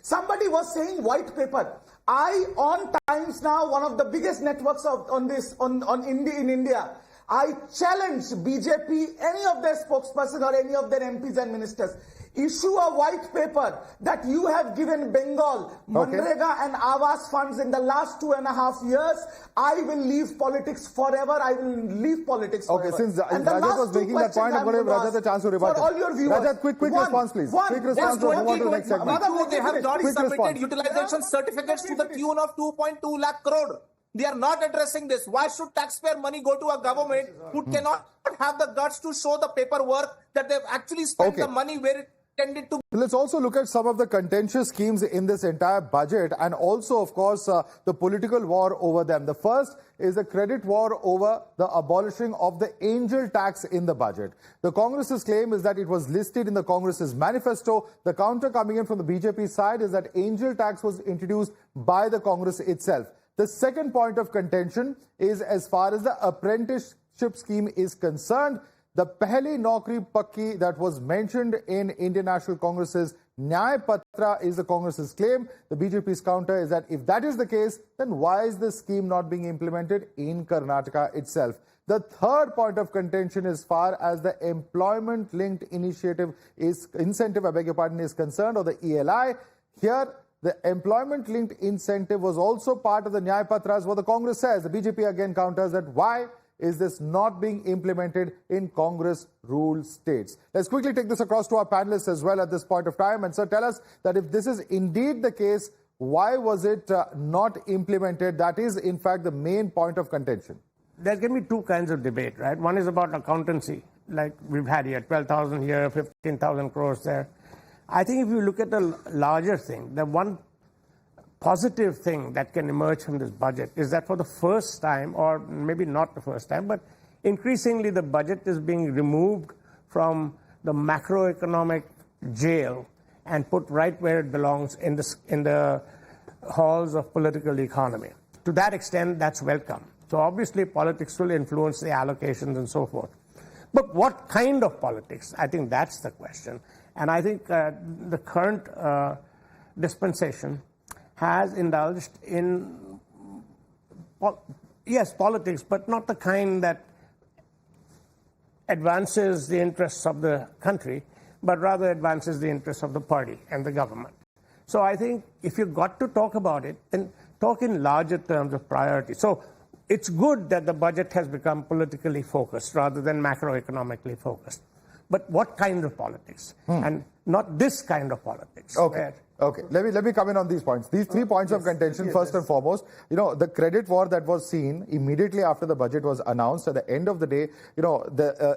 Somebody was saying white paper. On Times Now, one of the biggest networks in India, I challenge BJP, any of their spokesperson or any of their MPs and ministers, issue a white paper that you have given Bengal, Manrega and Awas funds in the last 2.5 years. I will leave politics forever. I will leave politics forever. Okay, since Rajat was making that point, I'm going to give Rajat a chance to rebut. For all your viewers. Rajat, quick response, please. Quick response to move on to the next segment. They have not submitted utilization certificates to the tune of 2.2 lakh crore. They are not addressing this. Why should taxpayer money go to a government who cannot have the guts to show the paperwork that they've actually spent the money where it intended to? Let's also look at some of the contentious schemes in this entire budget, and also, of course, the political war over them. The first is the credit war over the abolishing of the angel tax in the budget. The Congress's claim is that it was listed in the Congress's manifesto. The counter coming in from the BJP side is that angel tax was introduced by the Congress itself. The second point of contention is as far as the apprenticeship scheme is concerned. The Pehli Naukri Pakki that was mentioned in Indian National Congress's I.N.D.I.A Patra is the Congress's claim. The BJP's counter is that if that is the case, then why is this scheme not being implemented in Karnataka itself? The third point of contention as far as the employment-linked incentive is concerned, or the ELI. Here, the employment-linked incentive was also part of the I.N.D.I.A Patras, what the Congress says. The BJP again counters that why is this not being implemented in Congress-ruled states? Let's quickly take this across to our panelists as well at this point of time. And sir, tell us that if this is indeed the case, Why was it not implemented? That is, in fact, the main point of contention. There's going to be two kinds of debate, right? One is about accountancy, like we've had here, 12,000 here, 15,000 crores there. I think if you look at the larger thing, the one positive thing that can emerge from this budget is that for the first time, or maybe not the first time, but increasingly the budget is being removed from the macroeconomic jail and put right where it belongs in the halls of political economy. To that extent, that's welcome. So obviously politics will influence the allocations and so forth. But what kind of politics? I think that's the question. And I think the current dispensation has indulged in, yes, politics, but not the kind that advances the interests of the country, but rather advances the interests of the party and the government. So I think if you've got to talk about it, then talk in larger terms of priority. So it's good that the budget has become politically focused rather than macroeconomically focused. But what kind of politics? And not this kind of politics. Okay. Okay, let me come in on these points. These 3 points of contention, first and foremost, the credit war that was seen immediately after the budget was announced. At the end of the day,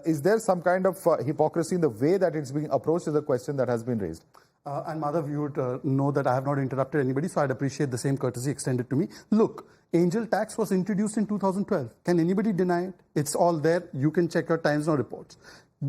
is there some kind of hypocrisy in the way that it's being approached is a question that has been raised. And Madhav, you would know that I have not interrupted anybody, so I'd appreciate the same courtesy extended to me. Look, angel tax was introduced in 2012. Can anybody deny it? It's all there. You can check your Times Now reports.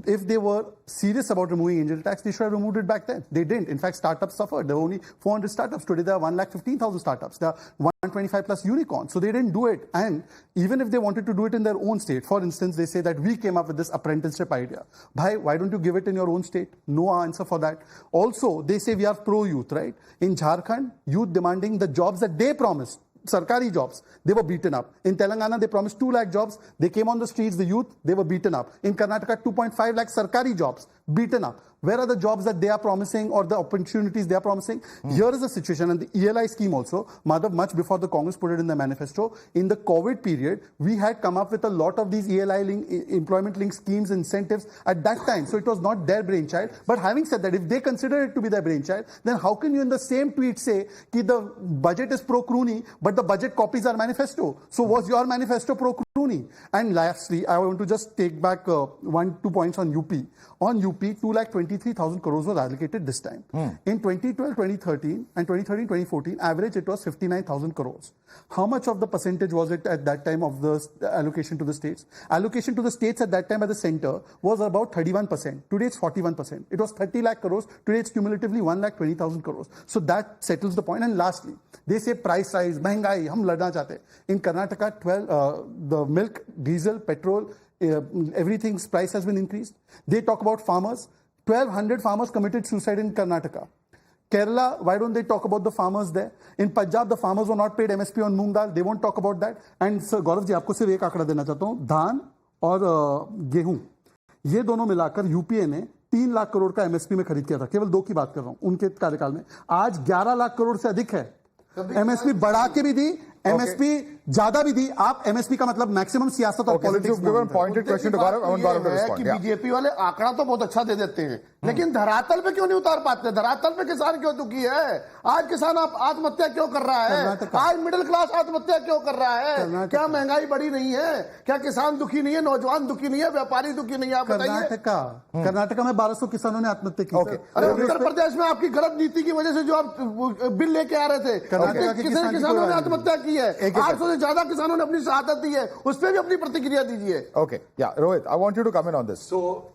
If they were serious about removing angel tax, they should have removed it back then. They didn't. In fact, startups suffered. There were only 400 startups. Today, there are 1,15,000 startups. There are 125 plus unicorns. So they didn't do it. And even if they wanted to do it in their own state, for instance, they say that we came up with this apprenticeship idea. Bhai, why don't you give it in your own state? No answer for that. Also, they say we are pro-youth, right? In Jharkhand, youth demanding the jobs that they promised. Sarkari jobs, they were beaten up. In Telangana, they promised 2 lakh jobs. They came on the streets, the youth, they were beaten up. In Karnataka, 2.5 lakh Sarkari jobs, beaten up. Where are the jobs that they are promising or the opportunities they are promising? Here is the situation, and the ELI scheme also, Madhav, much before the Congress put it in the manifesto, in the COVID period, we had come up with a lot of these employment-linked schemes, incentives at that time. So it was not their brainchild. But having said that, if they consider it to be their brainchild, then how can you in the same tweet say that the budget is pro-Croony, but the budget copies our manifesto? So was your manifesto pro-Croony? And lastly, I want to just take back 1-2 points on UP. On UP, 2,23,000 crores was allocated this time. In 2012, 2013, and 2013, 2014, average it was 59,000 crores. How much of the percentage was it at that time of the allocation to the states? Allocation to the states at that time by the center was about 31%. Today it's 41%. It was 30 lakh crores. Today it's cumulatively 1,20,000 crores. So that settles the point. And lastly, they say price rise, महंगाई, हम लड़ना चाहते हैं. In Karnataka, the milk, diesel, petrol, everything's price has been increased. They talk about farmers. 1,200 farmers committed suicide in Karnataka. Kerala, why don't they talk about the farmers there? In Punjab, the farmers were not paid MSP on moong dal. They won't talk about that. And sir, Gaurav ji, आपको सिर्फ एक आंकड़ा देना चाहता हूँ. धान और गेहूं, ये दोनों मिलाकर यूपीए ने 3 लाख करोड़ का एमएसपी में खरीद किया था. केवल 2 की बात कर रहा हूँ उनके कार्यकाल में. आज 11 लाख करोड़ से अधिक है. एमएसपी बढ़ा के भी दी, एमएसपी ज्यादा भी दी. आप एमएसपी का मतलब मैक्सिमम सियासत और पॉलिटिक्स. बीजेपी वाले आंकड़ा तो बहुत अच्छा दे देते हैं, लेकिन धरातल पे क्यों नहीं उतार पाते? धरातल पे किसान क्यों दुखी है? आज किसान आत्महत्या क्यों कर रहा है? आज मिडिल क्लास आत्महत्या क्यों कर रहा है? क्या महंगाई बढ़ी नहीं है? क्या किसान दुखी नहीं है? नौजवान दुखी नहीं है? व्यापारी दुखी नहीं है? आप बताइए. कर्नाटका में 1200 किसानों ने आत्महत्या की. अरे उत्तर प्रदेश में आपकी गलत नीति की वजह से जो आप बिल लेके आ रहे थे, कितने किसानों ने आत्महत्या की है? 800 से ज्यादा किसानों ने अपनी शहादत दी है. उस पर भी अपनी प्रतिक्रिया दीजिए. Okay, yeah, Rohit, I want you to come in on this. So,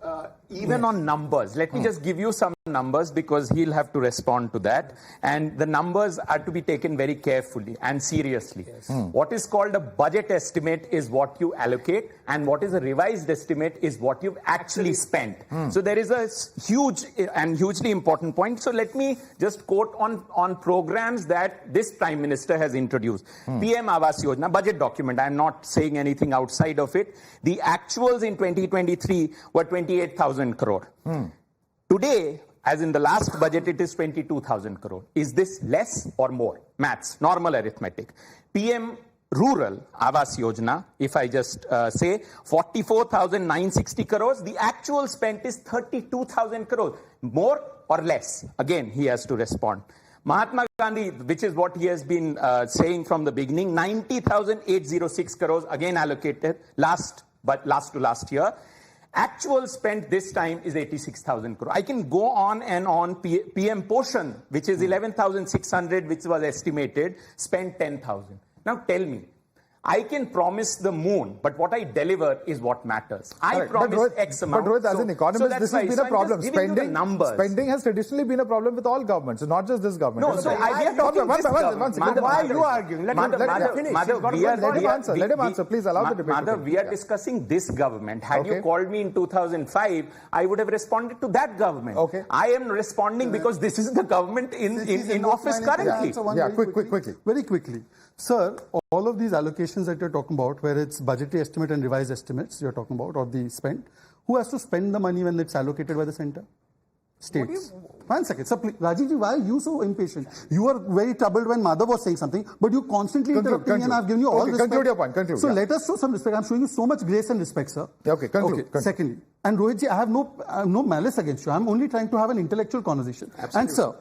even on numbers, let me just give you some numbers because he'll have to respond to that. And the numbers are to be taken very carefully and seriously. What is called a budget estimate is what you allocate, and what is a revised estimate is what you've actually spent. So there is a huge and hugely important point. So let me just quote on programs that this Prime Minister has introduced. PM Awas Yojana, budget document. I'm not saying anything outside of it. The actuals in 2023 were 28,000 crore. Today, as in the last budget, it is 22,000 crore. Is this less or more? Maths, normal arithmetic. PM Rural Awas Yojana, if I just say 44,960 crores, the actual spent is 32,000 crores. More or less? Again, he has to respond. Mahatma Gandhi, which is what he has been saying from the beginning, 90,806 crores again allocated last to last year. Actual spent this time is 86,000 crore. I can go on and on. PM Poshan, which is 11,600, which was estimated, spent 10,000. Now tell me, I can promise the moon, but what I deliver is what matters. I promise X amount. But Rohit, as an economist, this has been a problem. Spending has traditionally been a problem with all governments, not just this government. No, so we are talking this government. Why are you arguing? Let him answer. Please allow the debate. Madhav, we are discussing this government. Had you called me in 2005, I would have responded to that government. Okay. I am responding because this is the government in office currently. Yeah, quickly. Very quickly. Sir, all of these allocations that you're talking about, where it's budgetary estimate and revised estimates you're talking about, or the spend, who has to spend the money when it's allocated by the center? States. 1 second. So, Rajiv, why are you so impatient? You were very troubled when Madhav was saying something, but you constantly interrupting me, and I've given you all respect. Conclude your point. Conclude. So let us show some respect. I'm showing you so much grace and respect, sir. Okay, conclude. Secondly, and Rohitji, I have no malice against you. I'm only trying to have an intellectual conversation. Absolutely. And sir,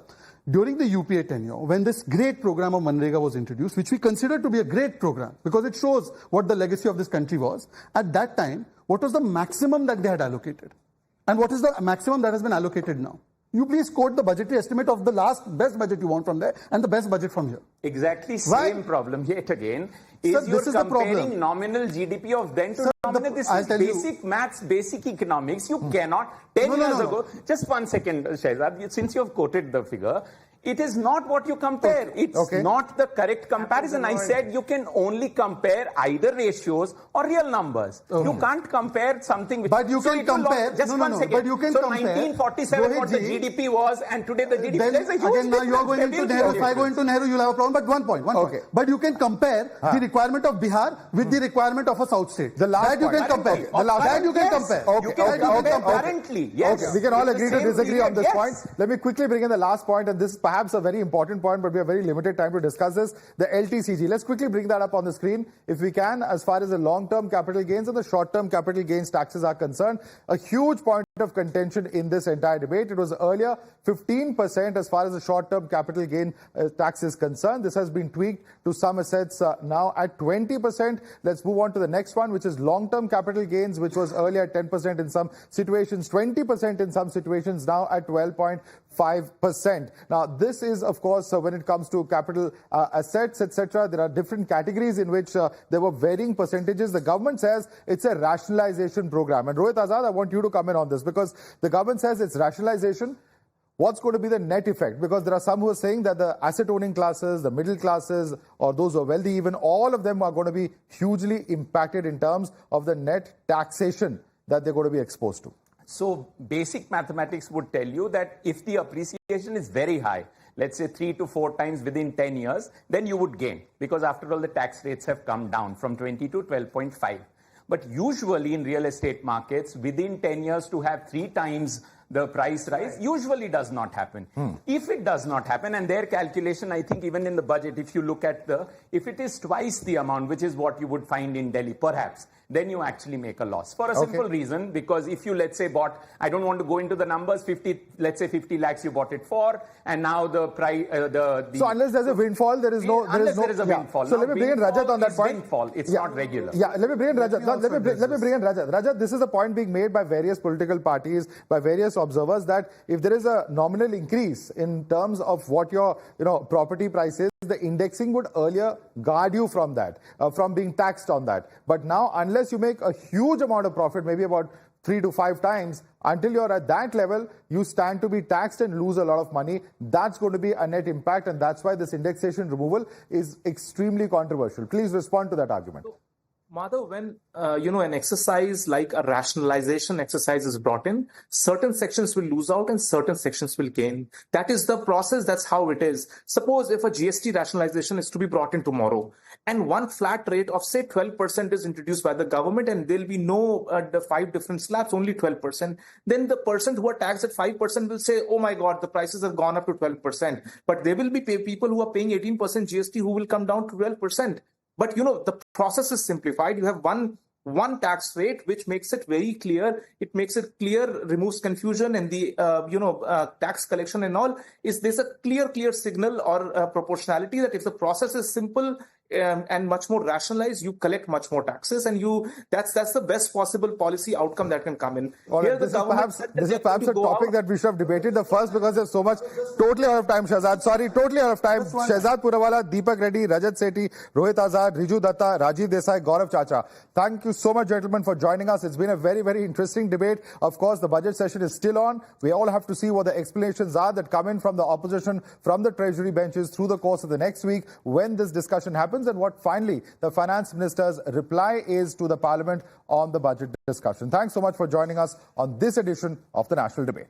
during the UPA tenure, when this great program of Manrega was introduced, which we consider to be a great program because it shows what the legacy of this country was, at that time, what was the maximum that they had allocated? And what is the maximum that has been allocated now? You please quote the budgetary estimate of the best budget you want from there and the best budget from here. Exactly same problem yet again. Sir, You're comparing nominal GDP of then to nominal. This is basic maths, basic economics. You cannot. 10 years ago, just 1 second, Shahzad, since you have quoted the figure, it is not what you compare. It's not the correct comparison. I said you can only compare either ratios or real numbers. You can't compare something which... But you can compare... Just 1 second. But you can compare... 1947 what the GDP was and today the GDP... Then, again, now you are going into Nehru. If I go into Nehru, you'll have a problem. But one point. But you can compare the requirement of Bihar with the requirement of a South state. The last you can compare. That you can compare. Currently, yes. Okay. We can all agree to disagree on this point. Let me quickly bring in the last point, and this is perhaps a very important point, but we have very limited time to discuss this. The LTCG. Let's quickly bring that up on the screen, if we can, as far as the long-term capital gains and the short-term capital gains taxes are concerned. A huge point of contention in this entire debate. It was earlier 15% as far as the short-term capital gain tax is concerned. This has been tweaked to some assets now at 20%. Let's move on to the next one, which is long-term capital gains, which was earlier at 10% in some situations, 20% in some situations, now at 12.5%. Now, this is, of course, when it comes to capital assets, etc., there are different categories in which there were varying percentages. The government says it's a rationalization program. And Rohit Azad, I want you to come in on this, because the government says it's rationalization. What's going to be the net effect? Because there are some who are saying that the asset-owning classes, the middle classes, or those who are wealthy, even all of them are going to be hugely impacted in terms of the net taxation that they're going to be exposed to. So basic mathematics would tell you that if the appreciation is very high, let's say 3 to 4 times within 10 years, then you would gain, because after all the tax rates have come down from 20 to 12.5. But usually in real estate markets, within 10 years to have 3 times the price rise usually does not happen. If it does not happen, and their calculation, I think even in the budget, if you look at if it is twice the amount, which is what you would find in Delhi, perhaps, then you actually make a loss. For a simple reason, because if you, let's say, bought, I don't want to go into the numbers, let's say 50 lakhs you bought it for, and now the price, So unless there's a windfall, there is no... Unless there is a windfall. So let me bring in Rajat on that point. Windfall. It's not regular. Yeah, let me bring in Rajat. Let me bring in Rajat. Rajat, this is a point being made by various political parties, by various observers, that if there is a nominal increase in terms of what your property price is, the indexing would earlier guard you from that, from being taxed on that. But now, unless you make a huge amount of profit, maybe about 3 to 5 times, until you're at that level, you stand to be taxed and lose a lot of money. That's going to be a net impact, and that's why this indexation removal is extremely controversial. Please respond to that argument. Madhav, when an exercise like a rationalization exercise is brought in, certain sections will lose out and certain sections will gain. That is the process. That's how it is. Suppose if a GST rationalization is to be brought in tomorrow, and one flat rate of say 12% is introduced by the government, and there'll be no the 5 different slabs, only 12%. Then the person who are taxed at 5% will say, "Oh my God, the prices have gone up to 12%." But there will be people who are paying 18% GST who will come down to 12%. But the process is simplified. You have one one tax rate, which makes it very clear. It makes it clear, removes confusion in the tax collection and all. Is there's a clear signal or proportionality that if the process is simple and much more rationalized, you collect much more taxes, and that's the best possible policy outcome that can come in. All right, this is perhaps a topic that we should have debated the first, because there's so much. Totally out of time, Shahzad. Sorry, totally out of time. Shahzad Purawala, Deepak Reddy, Rajat Sethi, Rohit Azad, Riju Datta, Rajiv Desai, Gaurav Chacha. Thank you so much, gentlemen, for joining us. It's been a very, very interesting debate. Of course, the budget session is still on. We all have to see what the explanations are that come in from the opposition, from the treasury benches through the course of the next week when this discussion happens, and what finally the finance minister's reply is to the parliament on the budget discussion. Thanks so much for joining us on this edition of the National Debate.